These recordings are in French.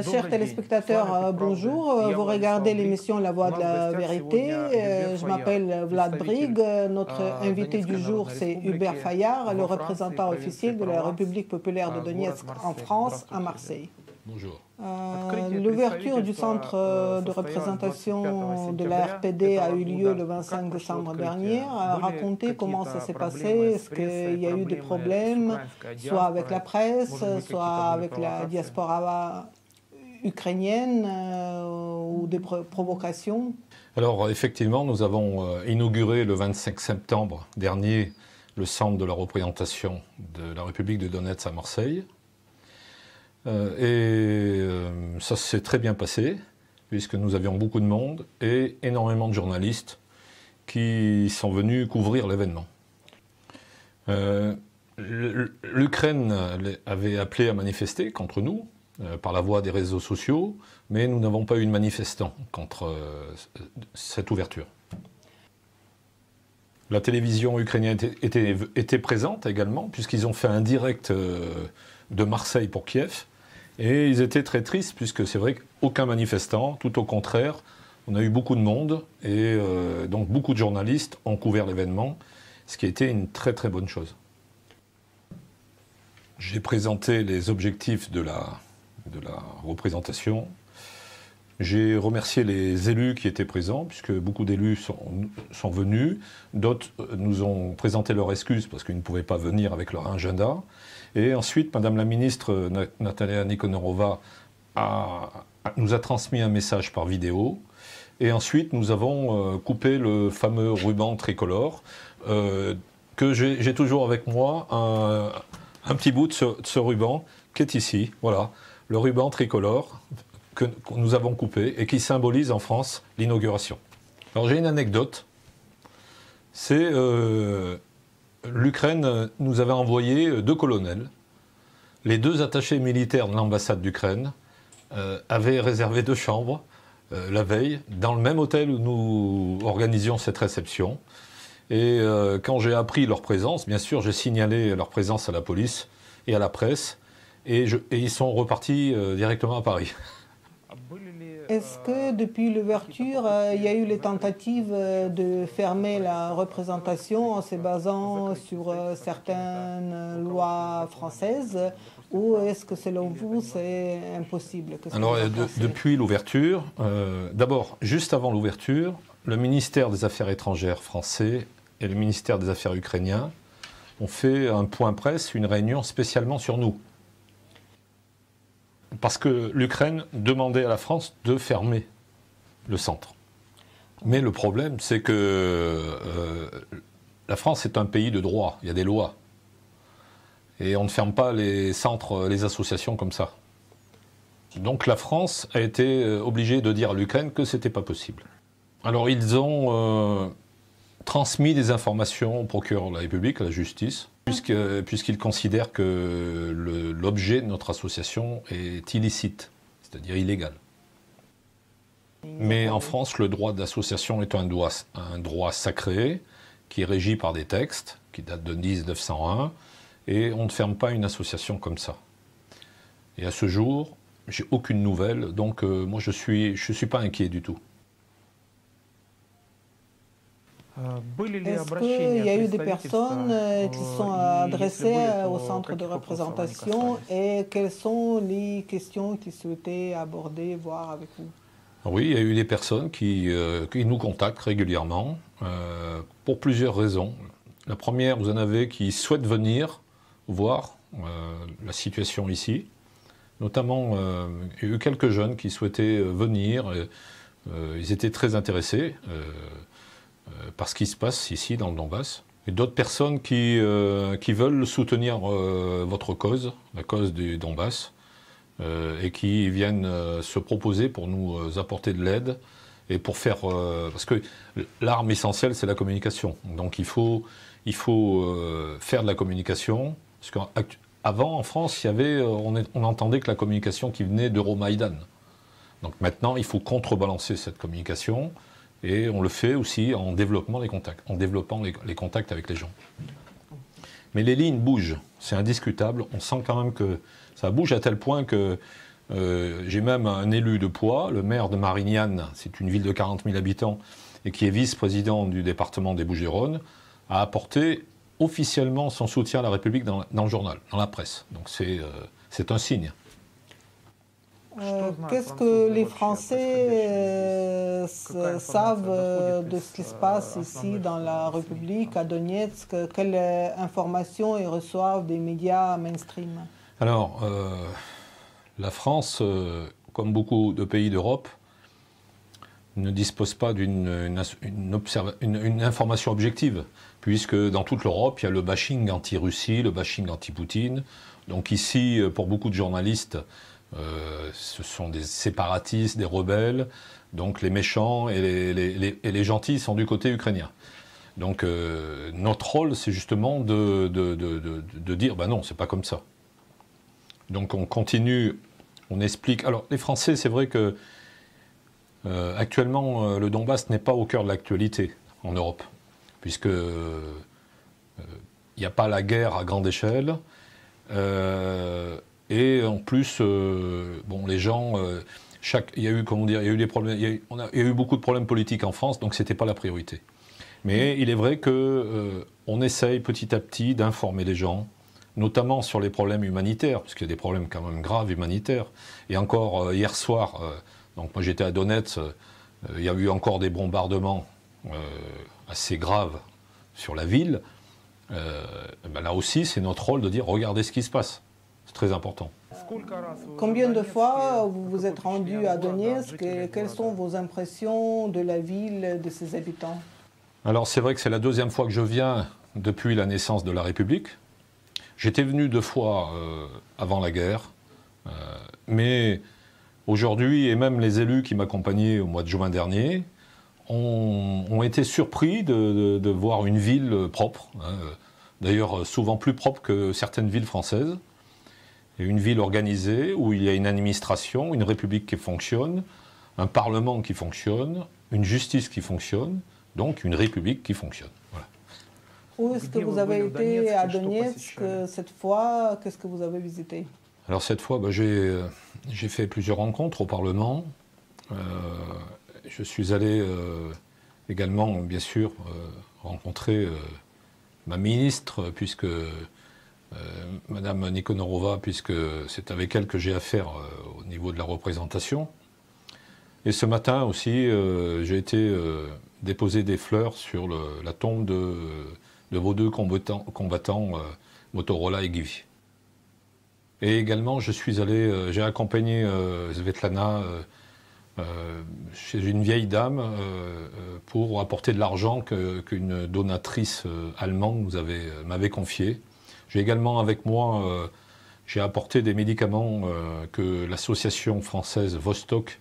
Chers téléspectateurs, bonjour. Vous regardez l'émission La Voix de la Vérité. Je m'appelle Vlad Brig. Notre invité du jour, c'est Hubert Fayard, le représentant officiel de la République populaire de Donetsk en France, à Marseille. Bonjour. L'ouverture du centre de représentation de la RPD a eu lieu le 25 décembre dernier. Racontez comment ça s'est passé. Est-ce qu'il y a eu des problèmes, soit avec la presse, soit avec la diaspora ukrainienne, ou des provocations? Alors effectivement, nous avons inauguré le 25 septembre dernier le centre de la représentation de la République de Donetsk à Marseille. Ça s'est très bien passé, puisque nous avions beaucoup de monde et énormément de journalistes qui sont venus couvrir l'événement. L'Ukraine avait appelé à manifester contre nous, par la voie des réseaux sociaux, mais nous n'avons pas eu de manifestants contre cette ouverture. La télévision ukrainienne était présente également, puisqu'ils ont fait un direct de Marseille pour Kiev. Et ils étaient très tristes, puisque c'est vrai qu'aucun manifestant, tout au contraire, on a eu beaucoup de monde, et donc beaucoup de journalistes ont couvert l'événement, ce qui a été une très très bonne chose. J'ai présenté les objectifs de la représentation. J'ai remercié les élus qui étaient présents, puisque beaucoup d'élus sont venus. D'autres nous ont présenté leurs excuses, parce qu'ils ne pouvaient pas venir avec leur agenda. Et ensuite, Madame la ministre Natalia Nikonorova nous a transmis un message par vidéo. Et ensuite, nous avons coupé le fameux ruban tricolore, que j'ai toujours avec moi, un petit bout de ce ruban qui est ici. Voilà, le ruban tricolore que nous avons coupé et qui symbolise en France l'inauguration. Alors j'ai une anecdote, c'est l'Ukraine nous avait envoyé 2 colonels. Les 2 attachés militaires de l'ambassade d'Ukraine avaient réservé 2 chambres la veille, dans le même hôtel où nous organisions cette réception. Et quand j'ai appris leur présence, bien sûr, j'ai signalé leur présence à la police et à la presse, et ils sont repartis directement à Paris. Est-ce que depuis l'ouverture, il y a eu les tentatives de fermer la représentation en se basant sur certaines lois françaises, ou est-ce que selon vous c'est impossible? Alors depuis l'ouverture, d'abord, juste avant l'ouverture, le ministère des Affaires étrangères français et le ministère des Affaires ukrainien ont fait un point presse, une réunion spécialement sur nous. Parce que l'Ukraine demandait à la France de fermer le centre. Mais le problème, c'est que la France est un pays de droit, il y a des lois. Et on ne ferme pas les centres, les associations comme ça. Donc la France a été obligée de dire à l'Ukraine que ce n'était pas possible. Alors ils ont transmis des informations au procureur de la République, à la justice, puisqu'ils considèrent que l'objet de notre association est illicite, c'est-à-dire illégal. Mais en France, le droit d'association est un droit sacré, qui est régi par des textes, qui datent de 1901, et on ne ferme pas une association comme ça. Et à ce jour, j'ai aucune nouvelle, donc moi je suis pas inquiet du tout. Est-ce qu'il y a eu des personnes qui sont adressées au centre de représentation, et quelles sont les questions qu'ils souhaitaient aborder, voir avec vous? Oui, il y a eu des personnes qui nous contactent régulièrement pour plusieurs raisons. La première, vous en avez qui souhaitent venir voir la situation ici. Notamment, il y a eu quelques jeunes qui souhaitaient venir. Ils étaient très intéressés par ce qui se passe ici dans le Donbass. Et d'autres personnes qui veulent soutenir votre cause, la cause du Donbass, et qui viennent se proposer pour nous apporter de l'aide et pour faire... parce que l'arme essentielle, c'est la communication. Donc il faut faire de la communication. Parce qu'avant, en France, on entendait que la communication qui venait d'Euromaïdan. Donc maintenant, il faut contrebalancer cette communication. Et on le fait aussi en développant les contacts, les contacts avec les gens. Mais les lignes bougent, c'est indiscutable. On sent quand même que ça bouge à tel point que J'ai même un élu de poids, le maire de Marignane, c'est une ville de 40 000 habitants, et qui est vice-président du département des Bouches-du-Rhône, a apporté officiellement son soutien à la République dans le journal, dans la presse. Donc c'est un signe. Qu'est-ce que les Français savent de ce qui se passe ici dans la République, à Donetsk? Quelles informations ils reçoivent des médias mainstream? Alors, la France, comme beaucoup de pays d'Europe, ne dispose pas d'une information objective, puisque dans toute l'Europe, il y a le bashing anti-Russie, le bashing anti-Poutine. Donc ici, pour beaucoup de journalistes, ce sont des séparatistes, des rebelles, donc les méchants et les gentils sont du côté ukrainien. Donc notre rôle, c'est justement de dire, ben non, c'est pas comme ça. Donc on continue, on explique. Alors les Français, c'est vrai que actuellement, le Donbass n'est pas au cœur de l'actualité en Europe, puisque il n'y a pas la guerre à grande échelle. Et en plus, bon, les gens, il y a eu, comment dire, il y a eu des problèmes, il y a eu beaucoup de problèmes politiques en France, donc c'était pas la priorité. Mais il est vrai que on essaye petit à petit d'informer les gens, notamment sur les problèmes humanitaires, parce qu'il y a des problèmes quand même graves humanitaires. Et encore hier soir, donc moi j'étais à Donetsk, il y a eu encore des bombardements assez graves sur la ville. Ben là aussi, c'est notre rôle de dire regardez ce qui se passe. C'est très important. Combien de fois vous vous êtes rendu à Donetsk et quelles sont vos impressions de la ville, de ses habitants? Alors c'est vrai que c'est la deuxième fois que je viens depuis la naissance de la République. J'étais venu 2 fois avant la guerre, mais aujourd'hui, et même les élus qui m'accompagnaient au mois de juin dernier, ont été surpris de voir une ville propre, hein, d'ailleurs souvent plus propre que certaines villes françaises. Et une ville organisée où il y a une administration, une république qui fonctionne, un parlement qui fonctionne, une justice qui fonctionne, donc une république qui fonctionne. Voilà. Où est-ce que vous avez été à Donetsk cette fois? Qu'est-ce que vous avez visité? Alors cette fois, bah, j'ai fait plusieurs rencontres au Parlement. Je suis allé également, bien sûr, rencontrer ma ministre, puisque Madame Nikonorova, puisque c'est avec elle que j'ai affaire au niveau de la représentation. Et ce matin aussi, j'ai été déposer des fleurs sur la tombe de vos 2 combattants, Motorola et Givi. Et également, j'ai accompagné Svetlana chez une vieille dame pour apporter de l'argent qu'une donatrice allemande m'avait confié. J'ai également avec moi, j'ai apporté des médicaments que l'association française Vostok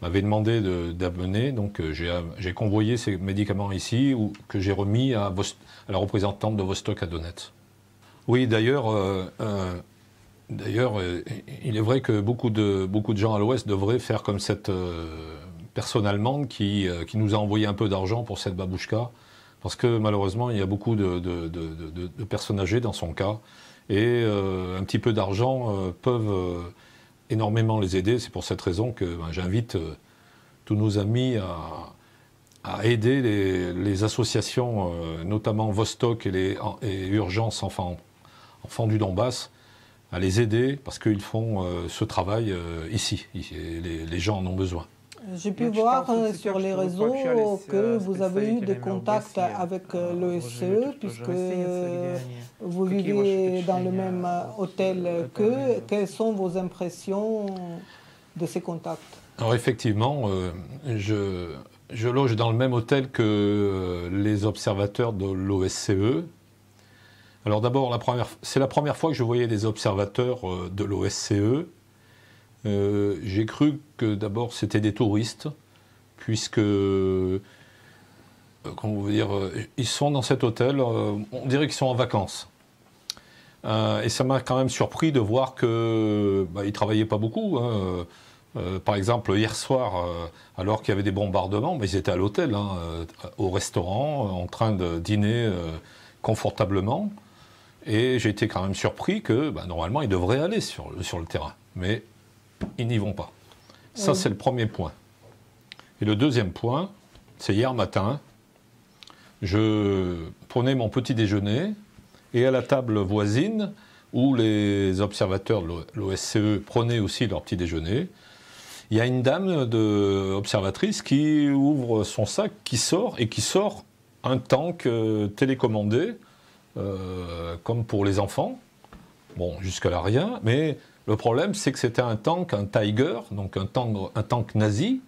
m'avait demandé d'amener. Donc j'ai convoyé ces médicaments ici, que j'ai remis à la représentante de Vostok à Donetsk. Oui, d'ailleurs, il est vrai que beaucoup de gens à l'Ouest devraient faire comme cette personne allemande qui nous a envoyé un peu d'argent pour cette babouchka. Parce que malheureusement, il y a beaucoup de personnes âgées dans son cas. Et un petit peu d'argent peuvent énormément les aider. C'est pour cette raison que j'invite tous nos amis à aider les associations, notamment Vostok et Urgence Enfants du Donbass, à les aider parce qu'ils font ce travail ici. Les gens en ont besoin. J'ai pu voir sur les réseaux que vous avez eu des contacts avec l'OSCE, puisque vous vivez dans le même hôtel qu'eux. Quelles sont vos impressions de ces contacts? Alors effectivement, je loge dans le même hôtel que les observateurs de l'OSCE. Alors d'abord, c'est la première fois que je voyais des observateurs de l'OSCE. J'ai cru que d'abord c'était des touristes, puisque, comment vous dire, ils sont dans cet hôtel, on dirait qu'ils sont en vacances. Et ça m'a quand même surpris de voir qu'ils ne travaillaient pas beaucoup. Hein. Par exemple, hier soir, alors qu'il y avait des bombardements, ils étaient à l'hôtel, hein, au restaurant, en train de dîner confortablement. Et j'ai été quand même surpris que, normalement, ils devraient aller sur le terrain. Mais ils n'y vont pas. Ça, c'est le premier point. Et le deuxième point, c'est hier matin, je prenais mon petit déjeuner et à la table voisine, où les observateurs de l'OSCE prenaient aussi leur petit déjeuner, il y a une dame observatrice qui ouvre son sac, qui sort un tank télécommandé, comme pour les enfants. Bon, jusque-là rien, mais le problème c'est que c'était un tank, un Tiger, donc un tank nazi,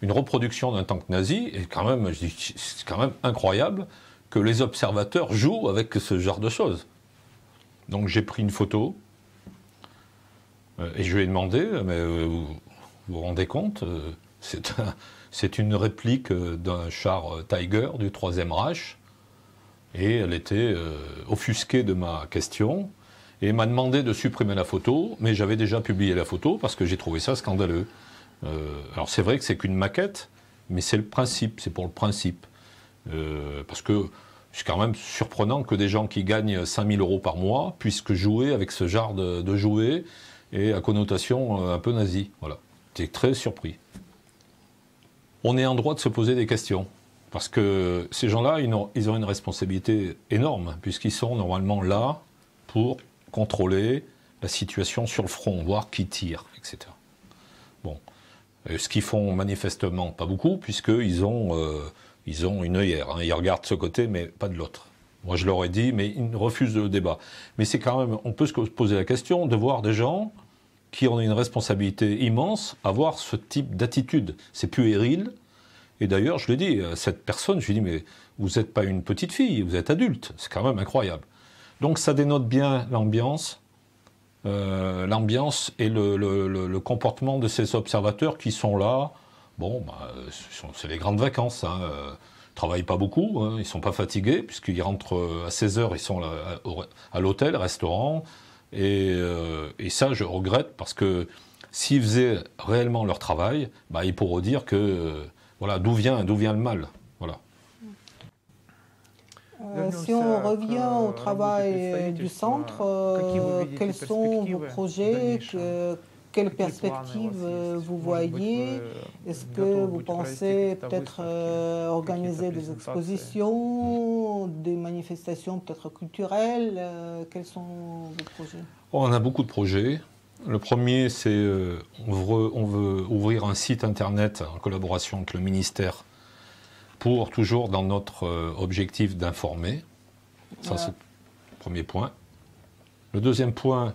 une reproduction d'un tank nazi, et quand même, je dis, c'est quand même incroyable que les observateurs jouent avec ce genre de choses. Donc j'ai pris une photo, et je lui ai demandé, mais vous vous rendez compte, c'est une réplique d'un char Tiger du Troisième Reich, et elle était offusquée de ma question, et m'a demandé de supprimer la photo, mais j'avais déjà publié la photo parce que j'ai trouvé ça scandaleux. Alors c'est vrai que c'est qu'une maquette, mais c'est le principe, c'est pour le principe. Parce que c'est quand même surprenant que des gens qui gagnent 5 000 € par mois puissent jouer avec ce genre de jouets et à connotation un peu nazie. Voilà. J'étais très surpris. On est en droit de se poser des questions. Parce que ces gens-là, ils ont une responsabilité énorme, puisqu'ils sont normalement là pour contrôler la situation sur le front, voir qui tire, etc. Bon. Ce qu'ils font manifestement pas beaucoup, puisqu'ils ont une œillère. Hein. Ils regardent ce côté, mais pas de l'autre. Moi, je leur ai dit, mais ils refusent le débat. Mais c'est quand même, on peut se poser la question de voir des gens qui ont une responsabilité immense à avoir ce type d'attitude. C'est puéril. Et d'ailleurs, je l'ai dit à cette personne, je lui ai dit, mais vous n'êtes pas une petite fille, vous êtes adulte. C'est quand même incroyable. Donc ça dénote bien l'ambiance et le comportement de ces observateurs qui sont là. Bon, c'est les grandes vacances. Hein. Ils ne travaillent pas beaucoup, hein. Ils ne sont pas fatigués, puisqu'ils rentrent à 16 h, ils sont là, à l'hôtel, restaurant. Et ça, je regrette, parce que s'ils faisaient réellement leur travail, ils pourraient dire que... voilà, d'où vient le mal. Voilà. Si on revient au travail du centre, quels sont vos projets, quelles perspectives vous voyez? Est-ce que vous pensez peut-être organiser des expositions, des manifestations peut-être culturelles? Quels sont vos projets? On a beaucoup de projets. Le premier, c'est on veut ouvrir un site internet en collaboration avec le ministère pour toujours dans notre objectif d'informer. Ça, c'est le premier point. Le deuxième point,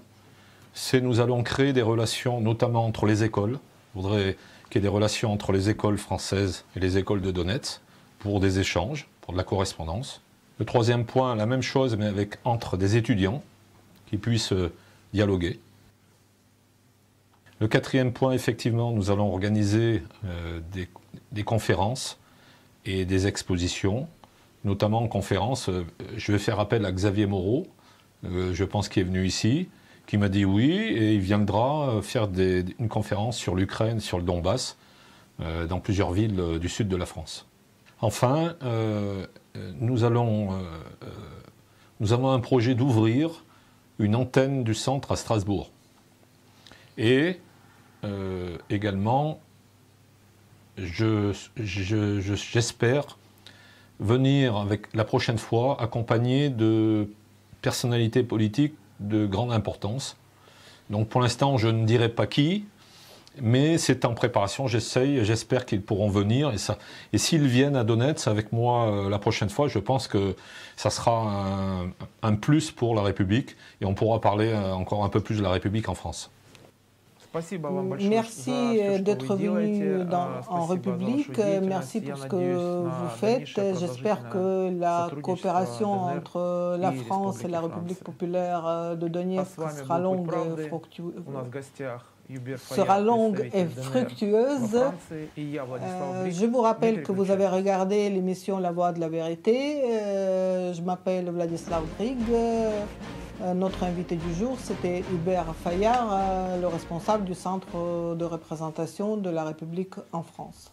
c'est nous allons créer des relations, notamment entre les écoles. Je voudrais qu'il y ait des relations entre les écoles françaises et les écoles de Donetsk pour des échanges, pour de la correspondance. Le troisième point, la même chose, mais entre des étudiants qui puissent dialoguer. Le quatrième point, effectivement, nous allons organiser des conférences et des expositions, notamment en conférence. Je vais faire appel à Xavier Moreau, je pense qu'il est venu ici, qui m'a dit oui, et il viendra faire une conférence sur l'Ukraine, sur le Donbass, dans plusieurs villes du sud de la France. Enfin, nous avons un projet d'ouvrir une antenne du centre à Strasbourg. Et également, j'espère venir la prochaine fois accompagné de personnalités politiques de grande importance. Donc pour l'instant, je ne dirai pas qui, mais c'est en préparation, j'espère qu'ils pourront venir. Et s'ils viennent à Donetsk avec moi la prochaine fois, je pense que ça sera un plus pour la République, et on pourra parler encore un peu plus de la République en France. Merci d'être venu en République, merci pour ce que vous faites. J'espère que la coopération entre la France et la République populaire de Donetsk sera longue et fructueuse. Je vous rappelle que vous avez regardé l'émission La Voix de la Vérité. Je m'appelle Vladislav Brig. Notre invité du jour, c'était Hubert Fayard, le responsable du Centre de représentation de la République en France.